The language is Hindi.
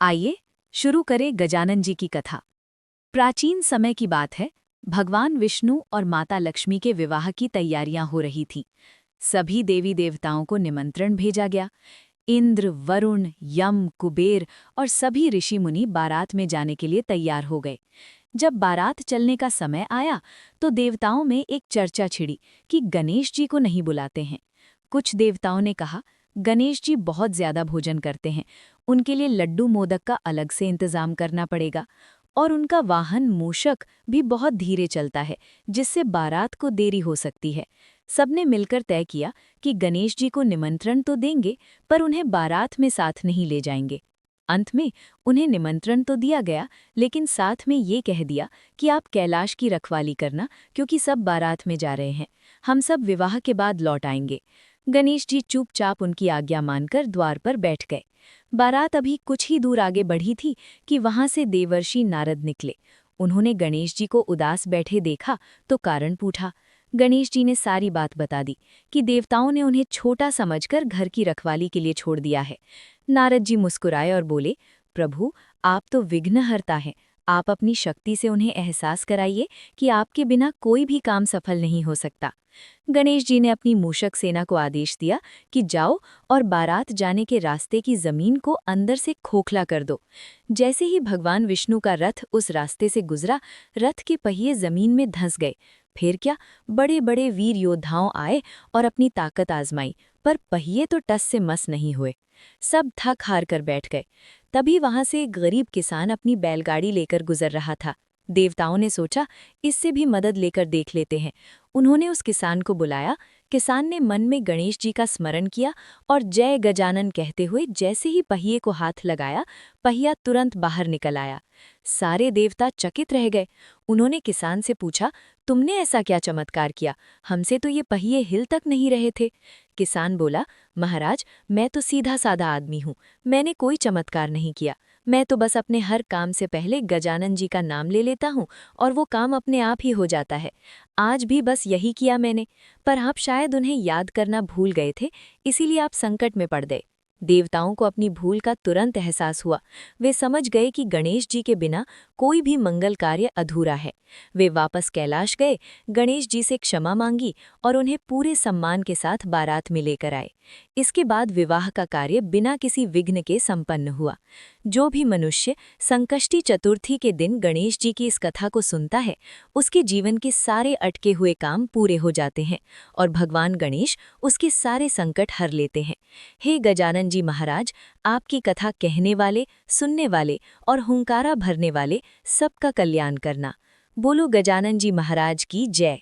आइए शुरू करें गजानन जी की कथा। प्राचीन समय की बात है। भगवान विष्णु और माता लक्ष्मी के विवाह की तैयारियां हो रही थीं। सभी देवी देवताओं को निमंत्रण भेजा गया। इंद्र, वरुण, यम, कुबेर और सभी ऋषि मुनि बारात में जाने के लिए तैयार हो गए। जब बारात चलने का समय आया तो देवताओं में एक चर्चा छिड़ी कि गणेश जी को नहीं बुलाते हैं। कुछ देवताओं ने कहा, गणेश जी बहुत ज्यादा भोजन करते हैं, उनके लिए लड्डू मोदक का अलग से इंतजाम करना पड़ेगा। और उनका वाहन मूषक भी बहुत धीरे चलता है, जिससे बारात को देरी हो सकती है। सबने मिलकर तय किया कि गणेश जी को निमंत्रण तो देंगे, पर उन्हें बारात में साथ नहीं ले जाएंगे। अंत में उन्हें निमंत्रण तो दिया गया, लेकिन साथ में ये कह दिया कि आप कैलाश की रखवाली करना, क्योंकि सब बारात में जा रहे हैं। हम सब विवाह के बाद लौट आएंगे। गणेश जी चुपचाप उनकी आज्ञा मानकर द्वार पर बैठ गए। बारात अभी कुछ ही दूर आगे बढ़ी थी कि वहां से देवर्षि नारद निकले। उन्होंने गणेश जी को उदास बैठे देखा तो कारण पूछा। गणेश जी ने सारी बात बता दी कि देवताओं ने उन्हें छोटा समझकर घर की रखवाली के लिए छोड़ दिया है। नारद जी मुस्कुराए और बोले, प्रभु, आप तो विघ्नहर्ता हैं। आप अपनी शक्ति से उन्हें एहसास कराइए कि आपके बिना कोई भी काम सफल नहीं हो सकता। गणेश जी ने अपनी मूषक सेना को आदेश दिया कि जाओ और बारात जाने के रास्ते की जमीन को अंदर से खोखला कर दो। जैसे ही भगवान विष्णु का रथ उस रास्ते से गुजरा, रथ के पहिए जमीन में धंस गए। फिर क्या, बड़े बड़े वीर योद्धाओं आए और अपनी ताकत आजमाई, पर पहिए तो टस से मस नहीं हुए। सब थक हार कर बैठ गए। तभी वहां से एक गरीब किसान अपनी बैलगाड़ी लेकर गुजर रहा था। देवताओं ने सोचा, इससे भी मदद लेकर देख लेते हैं। उन्होंने उस किसान को बुलाया। किसान ने मन में गणेश जी का स्मरण किया और जय गजानन कहते हुए जैसे ही पहिए को हाथ लगाया, पहिया तुरंत बाहर निकल आया। सारे देवता चकित रह गए। उन्होंने किसान से पूछा, तुमने ऐसा क्या चमत्कार किया? हमसे तो ये पहिए हिल तक नहीं रहे थे। किसान बोला, महाराज, मैं तो सीधा साधा आदमी हूँ। मैंने कोई चमत्कार नहीं किया। मैं तो बस अपने हर काम से पहले गजानन जी का नाम ले लेता हूँ और वो काम अपने आप ही हो जाता है। आज भी बस यही किया मैंने, पर आप शायद उन्हें याद करना भूल गए थे, इसीलिए आप संकट में पड़ गए। देवताओं को अपनी भूल का तुरंत एहसास हुआ। वे समझ गए कि गणेश जी के बिना कोई भी मंगल कार्य अधूरा है। वे वापस कैलाश गए, गणेश जी से क्षमा मांगी और उन्हें पूरे सम्मान के साथ बारात में लेकर आए। इसके बाद विवाह का कार्य बिना किसी विघ्न के संपन्न हुआ। जो भी मनुष्य संकष्टी चतुर्थी के दिन गणेश जी की इस कथा को सुनता है, उसके जीवन के सारे अटके हुए काम पूरे हो जाते हैं और भगवान गणेश उसके सारे संकट हर लेते हैं। हे गजानन जी महाराज, आपकी कथा कहने वाले, सुनने वाले और हुंकारा भरने वाले सबका कल्याण करना। बोलो गजानन जी महाराज की जय।